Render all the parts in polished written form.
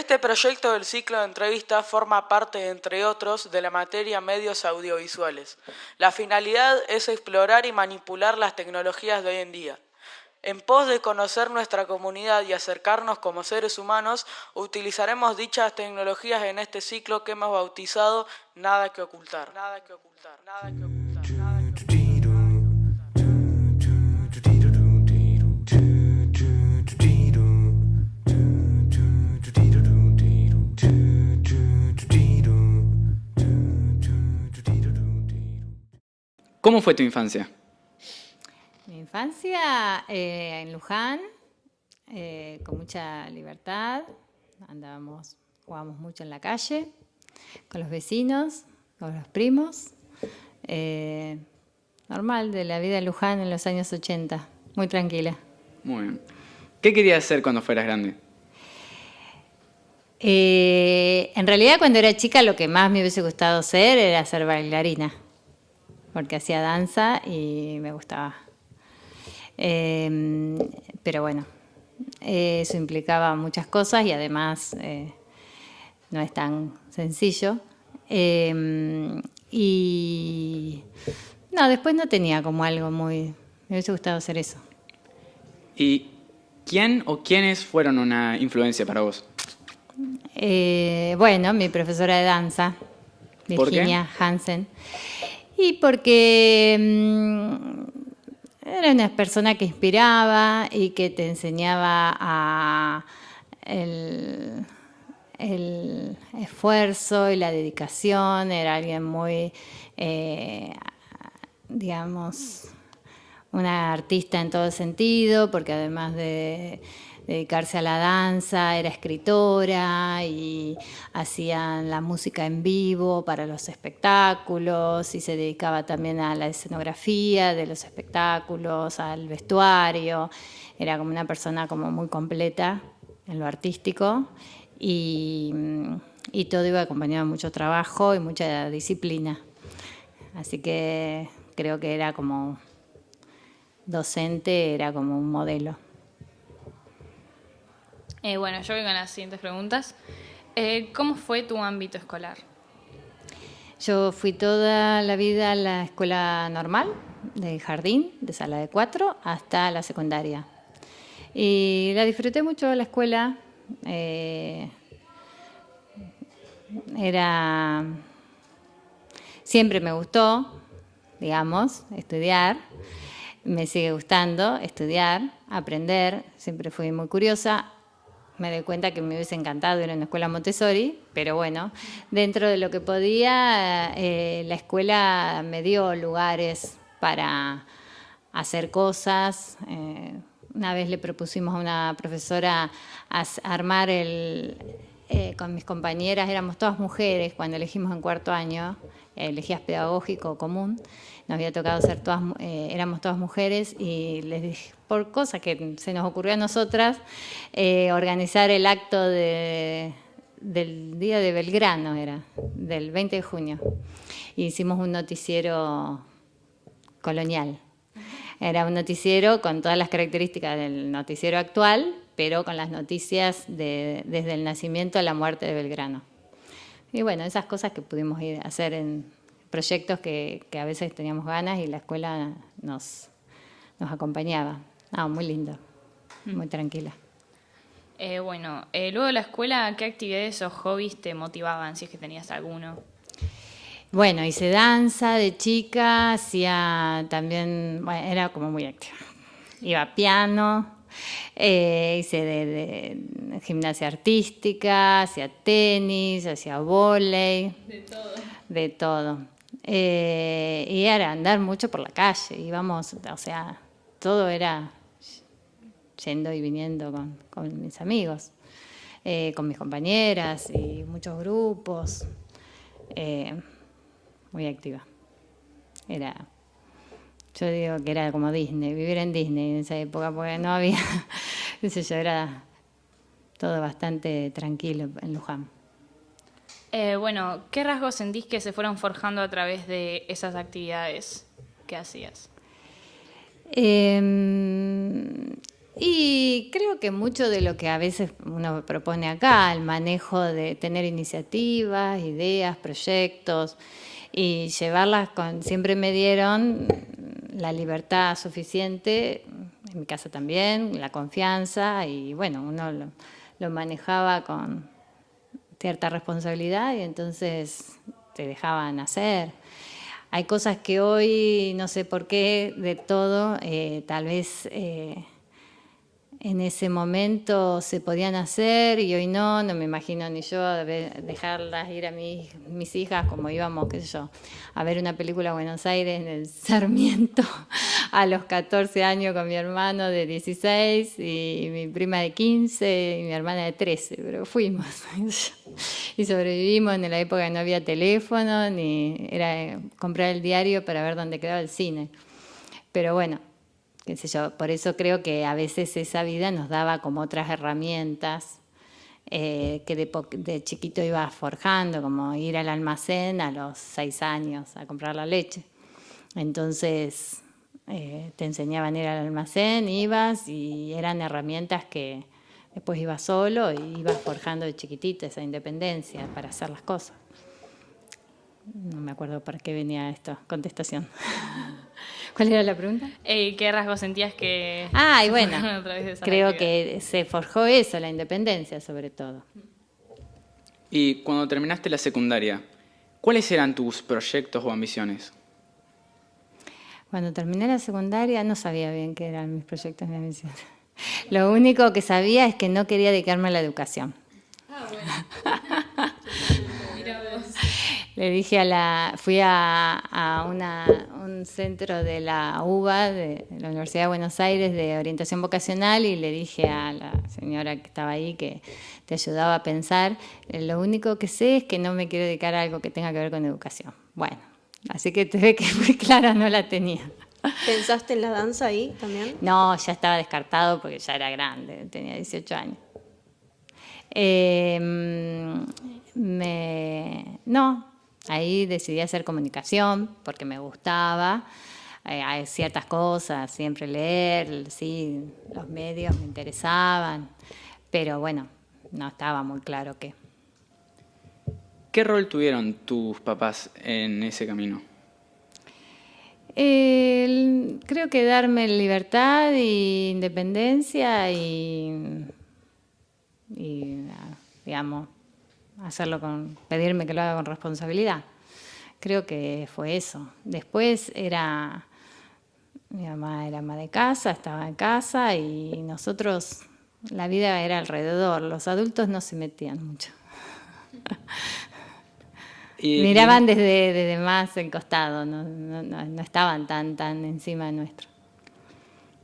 Este proyecto del ciclo de entrevistas forma parte, entre otros, de la materia medios audiovisuales. La finalidad es explorar y manipular las tecnologías de hoy en día. En pos de conocer nuestra comunidad y acercarnos como seres humanos, utilizaremos dichas tecnologías en este ciclo que hemos bautizado Nada que ocultar. Nada que ocultar, nada que ocultar, nada que ocultar. ¿Cómo fue tu infancia? Mi infancia en Luján, con mucha libertad, jugábamos mucho en la calle, con los vecinos, con los primos. Normal de la vida en Luján en los años 80, muy tranquila. Muy bien. ¿Qué querías hacer cuando fueras grande? En realidad cuando era chica lo que más me hubiese gustado ser era ser bailarina, porque hacía danza y me gustaba. Pero bueno, eso implicaba muchas cosas y además no es tan sencillo. Y no, después no tenía como algo muy... Me hubiese gustado hacer eso. ¿Y quién o quiénes fueron una influencia para vos? Bueno, mi profesora de danza, ¿Por qué? Virginia Hansen. Y porque era una persona que inspiraba y que te enseñaba el esfuerzo y la dedicación. Era alguien muy, digamos, una artista en todo sentido, porque además de dedicarse a la danza, era escritora y hacía la música en vivo para los espectáculos y se dedicaba también a la escenografía de los espectáculos, al vestuario. Era como una persona como muy completa en lo artístico y todo iba acompañado de mucho trabajo y mucha disciplina. Así que creo que era como docente, era como un modelo. Bueno, yo voy con las siguientes preguntas. ¿Cómo fue tu ámbito escolar? Yo fui toda la vida a la escuela normal, de jardín, de sala de 4, hasta la secundaria. Y la disfruté mucho la escuela. Siempre me gustó, digamos, estudiar. Me sigue gustando estudiar, aprender. Siempre fui muy curiosa. Me doy cuenta que me hubiese encantado ir a una escuela Montessori, pero bueno, dentro de lo que podía, la escuela me dio lugares para hacer cosas. Una vez le propusimos a una profesora armar con mis compañeras, éramos todas mujeres cuando elegimos en cuarto año, elegías pedagógico común, nos había tocado ser todas, éramos todas mujeres y les dije, por cosas que se nos ocurrió a nosotras, organizar el acto del Día de Belgrano, del 20 de junio. Y hicimos un noticiero colonial. Era un noticiero con todas las características del noticiero actual, pero con las noticias desde el nacimiento a la muerte de Belgrano. Y bueno, esas cosas que pudimos ir a hacer en proyectos que a veces teníamos ganas y la escuela nos acompañaba. Muy lindo, muy tranquila. Luego de la escuela, ¿qué actividades o hobbies te motivaban, si es que tenías alguno? Bueno, hice danza de chica, hacía también, bueno, era como muy activa. Iba a piano, hice de gimnasia artística, hacía tenis, hacía vóley. De todo. De todo. Y era andar mucho por la calle, íbamos, o sea, todo era yendo y viniendo con mis amigos, con mis compañeras y muchos grupos. Muy activa. Yo digo que era como Disney, vivir en Disney en esa época, porque no había, qué sé yo, era todo bastante tranquilo en Luján. ¿Qué rasgos sentís que se fueron forjando a través de esas actividades que hacías? Y creo que mucho de lo que a veces uno propone acá, el manejo de tener iniciativas, ideas, proyectos y llevarlas con, siempre me dieron la libertad suficiente, en mi casa también, la confianza y bueno, uno lo manejaba con cierta responsabilidad y entonces te dejaban hacer. Hay cosas que hoy, no sé por qué, de todo, tal vez en ese momento se podían hacer y hoy no me imagino ni yo dejarlas ir a mis hijas como íbamos, qué sé yo, a ver una película a Buenos Aires en el Sarmiento a los 14 años con mi hermano de 16 y mi prima de 15 y mi hermana de 13, pero fuimos y sobrevivimos en la época que no había teléfono ni era comprar el diario para ver dónde quedaba el cine, pero bueno, qué sé yo, por eso creo que a veces esa vida nos daba como otras herramientas que de chiquito iba forjando, como ir al almacén a los 6 años a comprar la leche. Entonces te enseñaban a ir al almacén, ibas y eran herramientas que después ibas solo y ibas forjando de chiquitita esa independencia para hacer las cosas. No me acuerdo para qué venía esta contestación. ¿Cuál era la pregunta? ¿Qué rasgos sentías que Y bueno, a través de esa creo actividad? que se forjó eso, la independencia sobre todo. Y cuando terminaste la secundaria, ¿cuáles eran tus proyectos o ambiciones? Cuando terminé la secundaria no sabía bien qué eran mis proyectos ni ambiciones. Lo único que sabía es que no quería dedicarme a la educación. Le dije fui a un centro de la UBA, de la Universidad de Buenos Aires, de orientación vocacional, y le dije a la señora que estaba ahí, que te ayudaba a pensar, lo único que sé es que no me quiero dedicar a algo que tenga que ver con educación. Bueno, así que te ve que muy clara no la tenía. ¿Pensaste en la danza ahí también? No, ya estaba descartado porque ya era grande, tenía 18 años. No, ahí decidí hacer comunicación porque me gustaba. Hay ciertas cosas, siempre leer, sí, los medios me interesaban, pero bueno, no estaba muy claro qué. ¿Qué rol tuvieron tus papás en ese camino? Creo que darme libertad e independencia y digamos, pedirme que lo haga con responsabilidad. Creo que fue eso. Después mi mamá era ama de casa, estaba en casa y nosotros, la vida era alrededor, los adultos no se metían mucho. Miraban desde más el costado, no estaban tan encima de nuestro.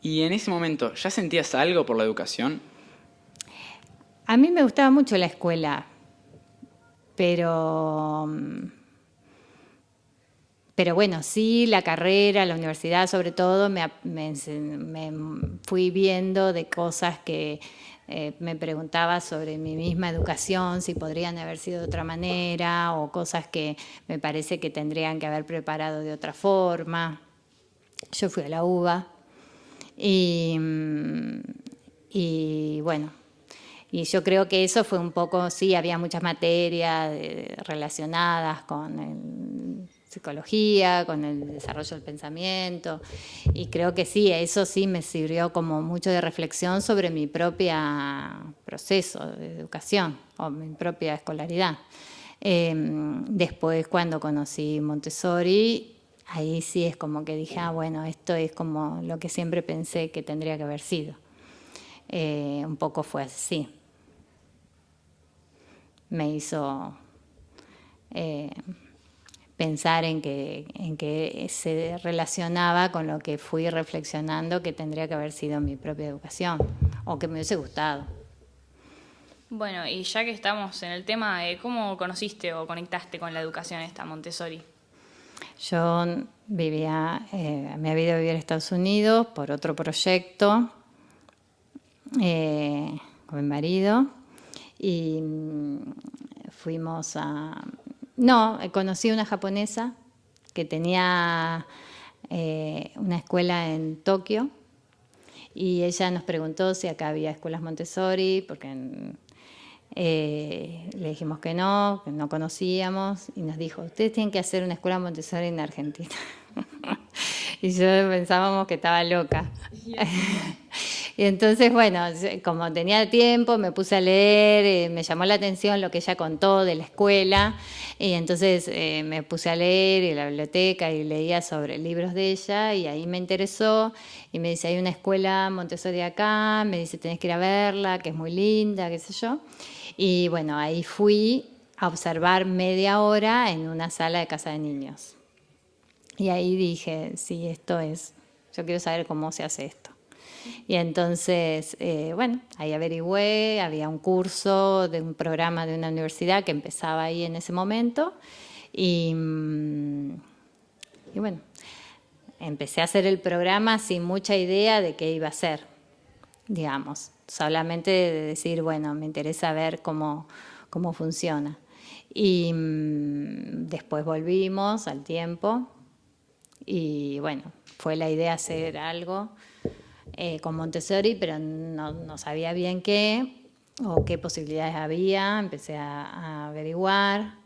¿Y en ese momento ya sentías algo por la educación? A mí me gustaba mucho la escuela, pero bueno, sí, la carrera, la universidad sobre todo, me fui viendo de cosas que me preguntaba sobre mi misma educación, si podrían haber sido de otra manera, o cosas que me parece que tendrían que haber preparado de otra forma. Yo fui a la UBA y bueno, y yo creo que eso fue un poco, sí, había muchas materias relacionadas con psicología, con el desarrollo del pensamiento, y creo que sí, eso sí me sirvió como mucho de reflexión sobre mi propio proceso de educación o mi propia escolaridad. Después, cuando conocí Montessori, ahí sí es como que dije, bueno, esto es como lo que siempre pensé que tendría que haber sido. Un poco fue así. Me hizo pensar en que se relacionaba con lo que fui reflexionando que tendría que haber sido mi propia educación o que me hubiese gustado. Bueno, y ya que estamos en el tema, ¿cómo conociste o conectaste con la educación esta Montessori? Yo me había ido a vivir a Estados Unidos por otro proyecto con mi marido y fuimos conocí a una japonesa que tenía una escuela en Tokio y ella nos preguntó si acá había escuelas Montessori, porque le dijimos que no conocíamos, y nos dijo, ustedes tienen que hacer una escuela Montessori en Argentina. Y yo pensábamos que estaba loca. Y entonces, bueno, como tenía tiempo, me puse a leer, me llamó la atención lo que ella contó de la escuela, y entonces me puse a leer en la biblioteca y leía sobre libros de ella, y ahí me interesó, y me dice, hay una escuela Montessori acá, me dice, tenés que ir a verla, que es muy linda, qué sé yo. Y bueno, ahí fui a observar media hora en una sala de casa de niños. Y ahí dije, sí, esto es, yo quiero saber cómo se hace esto. Y entonces, bueno, ahí averigüé, había un curso de un programa de una universidad que empezaba ahí en ese momento. Y bueno, empecé a hacer el programa sin mucha idea de qué iba a ser, digamos. Solamente de decir, bueno, me interesa ver cómo funciona. Y después volvimos al tiempo. Y bueno, fue la idea hacer algo con Montessori, pero no sabía bien qué o qué posibilidades había. Empecé a averiguar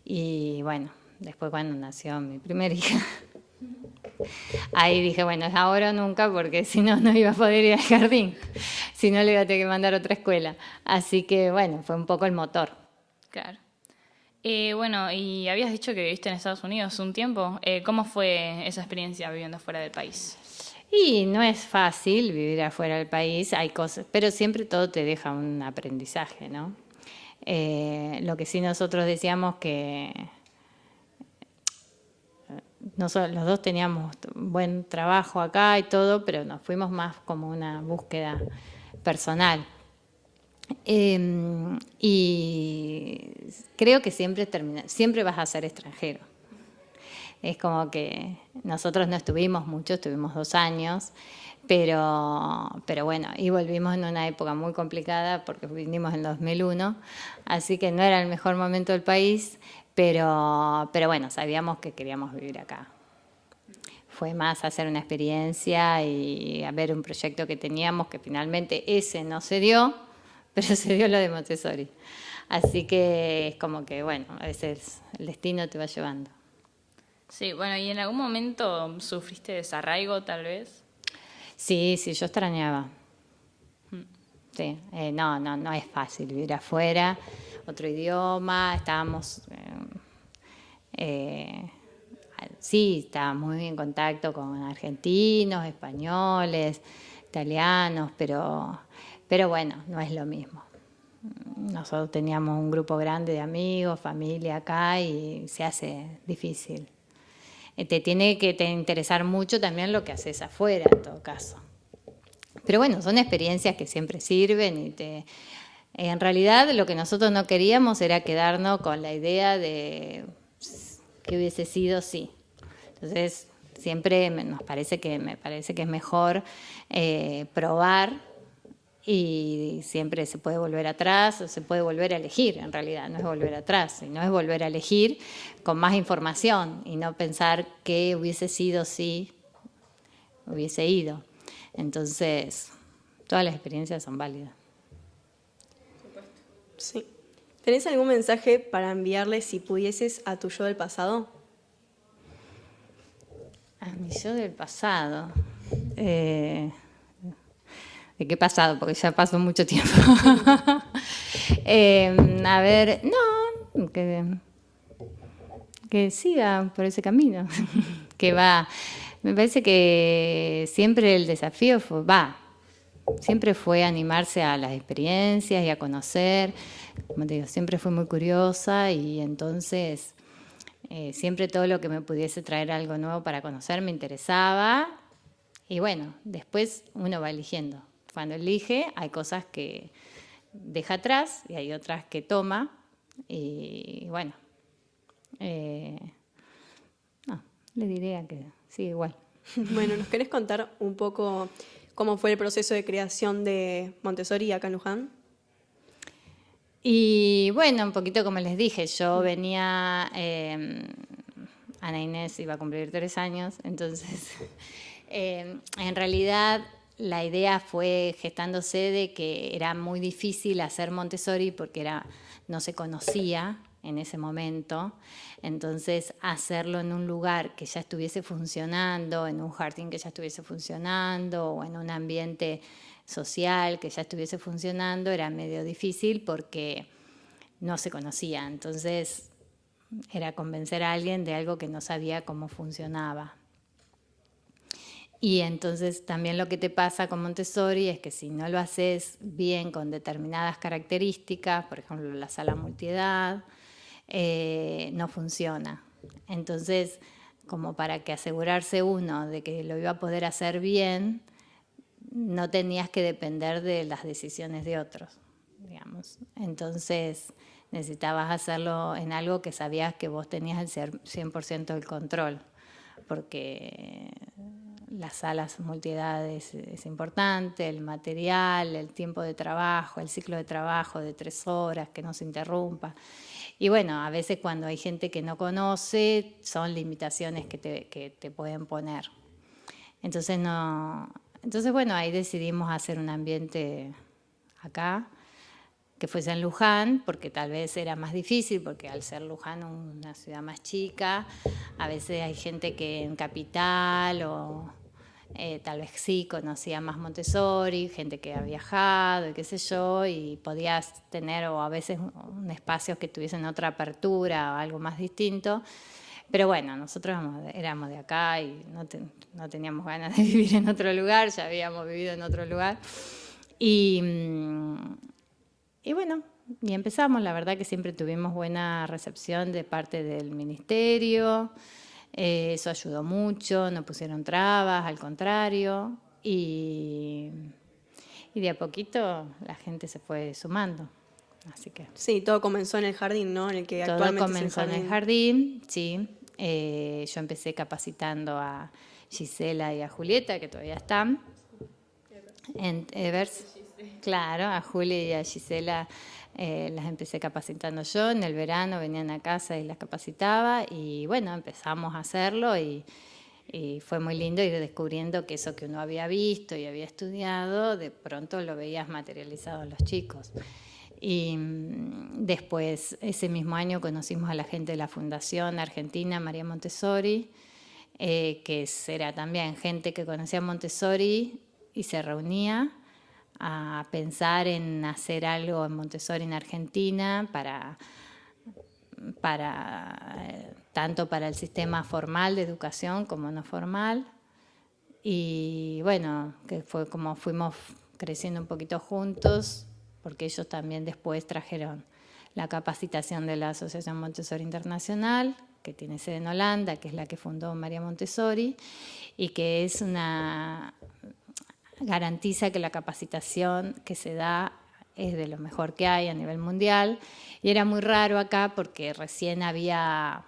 y bueno, después cuando nació mi primera hija, ahí dije, bueno, es ahora o nunca, porque si no, no iba a poder ir al jardín, si no le iba a tener que mandar a otra escuela. Así que bueno, fue un poco el motor. Claro. Bueno, y habías dicho que viviste en Estados Unidos un tiempo. ¿Cómo fue esa experiencia viviendo fuera del país? Y no es fácil vivir afuera del país, hay cosas, pero siempre todo te deja un aprendizaje, ¿no? Lo que sí nosotros decíamos que nosotros los dos teníamos buen trabajo acá y todo, pero nos fuimos más como una búsqueda personal. Y creo que siempre vas a ser extranjero. Es como que nosotros no estuvimos mucho, estuvimos 2 años, pero bueno, y volvimos en una época muy complicada porque vinimos en 2001, así que no era el mejor momento del país, pero bueno, sabíamos que queríamos vivir acá. Fue más hacer una experiencia y a ver un proyecto que teníamos, que finalmente ese no se dio, pero se dio lo de Montessori. Así que es como que, bueno, a veces el destino te va llevando. Sí, bueno, ¿y en algún momento sufriste desarraigo, tal vez? Sí, yo extrañaba. Sí, no es fácil vivir afuera, otro idioma, sí, estábamos muy en contacto con argentinos, españoles, italianos, pero bueno, no es lo mismo. Nosotros teníamos un grupo grande de amigos, familia acá y se hace difícil. Te tiene que interesar mucho también lo que haces afuera, en todo caso. Pero bueno, son experiencias que siempre sirven y en realidad lo que nosotros no queríamos era quedarnos con la idea de que hubiese sido sí. Entonces, siempre me parece que es mejor probar, y siempre se puede volver atrás o se puede volver a elegir, en realidad, no es volver atrás, sino es volver a elegir con más información y no pensar que hubiese sido si hubiese ido. Entonces, todas las experiencias son válidas. Sí. ¿Tenés algún mensaje para enviarle si pudieses a tu yo del pasado? A mi yo del pasado. ¿De qué pasado? Porque ya pasó mucho tiempo. A ver, no, que siga por ese camino. Me parece que siempre el desafío siempre fue animarse a las experiencias y a conocer. Como te digo, siempre fui muy curiosa y entonces siempre todo lo que me pudiese traer algo nuevo para conocer me interesaba. Y bueno, después uno va eligiendo. Cuando elige hay cosas que deja atrás y hay otras que toma. Y bueno, le diría que sigue igual. Bueno, ¿nos querés contar un poco cómo fue el proceso de creación de Montessori acá en Luján? Y bueno, un poquito como les dije, yo venía, Ana Inés iba a cumplir 3 años, entonces en realidad la idea fue gestándose de que era muy difícil hacer Montessori porque no se conocía en ese momento. Entonces, hacerlo en un lugar que ya estuviese funcionando, en un jardín que ya estuviese funcionando o en un ambiente social que ya estuviese funcionando, era medio difícil porque no se conocía. Entonces, era convencer a alguien de algo que no sabía cómo funcionaba. Y entonces también lo que te pasa con Montessori es que si no lo haces bien con determinadas características, por ejemplo la sala multiedad, no funciona. Entonces, como para que asegurarse uno de que lo iba a poder hacer bien, no tenías que depender de las decisiones de otros, digamos. Entonces, necesitabas hacerlo en algo que sabías que vos tenías el 100% del control, porque las salas multiedades es importante, el material, el tiempo de trabajo, el ciclo de trabajo de 3 horas, que no se interrumpa. Y bueno, a veces cuando hay gente que no conoce, son limitaciones que te pueden poner. Entonces, bueno, ahí decidimos hacer un ambiente acá, que fuese en Luján, porque tal vez era más difícil, porque al ser Luján una ciudad más chica, a veces hay gente que en Capital o tal vez sí conocía más Montessori, gente que ha viajado y qué sé yo, y podías tener o a veces un espacio que tuviesen otra apertura o algo más distinto. Pero bueno, nosotros éramos de acá y no teníamos ganas de vivir en otro lugar, ya habíamos vivido en otro lugar. Y bueno, y empezamos. La verdad que siempre tuvimos buena recepción de parte del ministerio. Eso ayudó mucho, no pusieron trabas, al contrario. Y de a poquito la gente se fue sumando. Así que Sí, todo comenzó en el jardín, ¿no? En el que todo actualmente comenzó es el en el jardín, sí. Yo empecé capacitando a Gisela y a Julieta, que todavía están en Evers. Claro, a Julia y a Gisela las empecé capacitando yo. En el verano venían a casa y las capacitaba. Y bueno, empezamos a hacerlo y fue muy lindo ir descubriendo que eso que uno había visto y había estudiado, de pronto lo veías materializado en los chicos. Y después, ese mismo año, conocimos a la gente de la Fundación Argentina María Montessori, que era también gente que conocía Montessori y se reunía a pensar en hacer algo en Montessori en Argentina tanto para el sistema formal de educación como no formal. Y bueno, que fue como fuimos creciendo un poquito juntos, porque ellos también después trajeron la capacitación de la Asociación Montessori Internacional, que tiene sede en Holanda, que es la que fundó María Montessori, y que garantiza que la capacitación que se da es de lo mejor que hay a nivel mundial. Y era muy raro acá porque recién había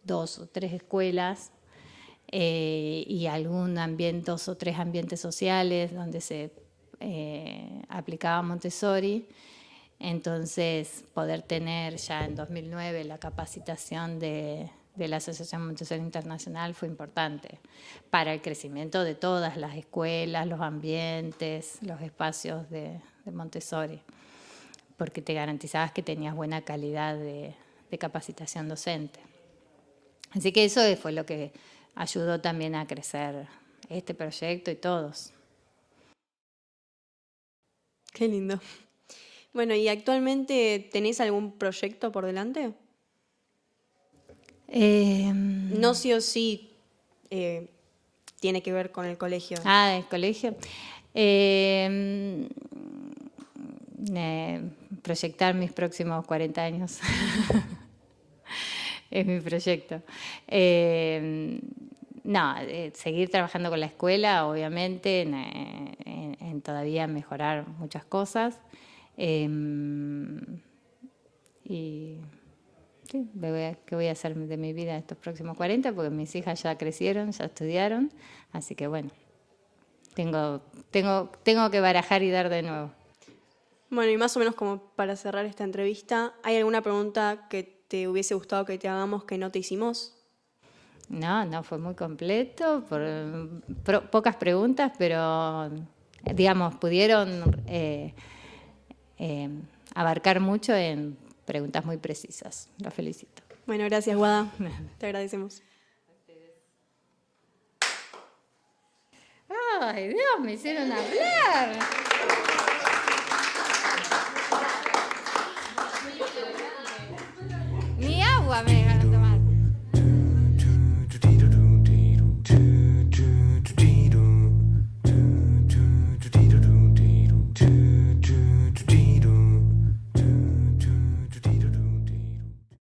2 o 3 escuelas y 2 o 3 ambientes sociales donde se aplicaba Montessori. Entonces, poder tener ya en 2009 la capacitación de la Asociación Montessori Internacional fue importante para el crecimiento de todas las escuelas, los ambientes, los espacios de Montessori, porque te garantizabas que tenías buena calidad de capacitación docente. Así que eso fue lo que ayudó también a crecer este proyecto y todos. Qué lindo. Bueno, ¿y actualmente tenés algún proyecto por delante? No sí o sí tiene que ver con el colegio. El colegio. Proyectar mis próximos 40 años. Es mi proyecto. Seguir trabajando con la escuela, obviamente, en todavía mejorar muchas cosas. Y sí, ¿qué voy a hacer de mi vida estos próximos 40? Porque mis hijas ya crecieron, ya estudiaron. Así que bueno, tengo que barajar y dar de nuevo. Bueno, y más o menos como para cerrar esta entrevista, ¿hay alguna pregunta que te hubiese gustado que te hagamos que no te hicimos? No, fue muy completo, pocas preguntas, pero digamos, pudieron abarcar mucho en preguntas muy precisas. Los felicito. Bueno, gracias, Guada. Te agradecemos. ¡Ay, Dios! Me hicieron hablar. Ni agua me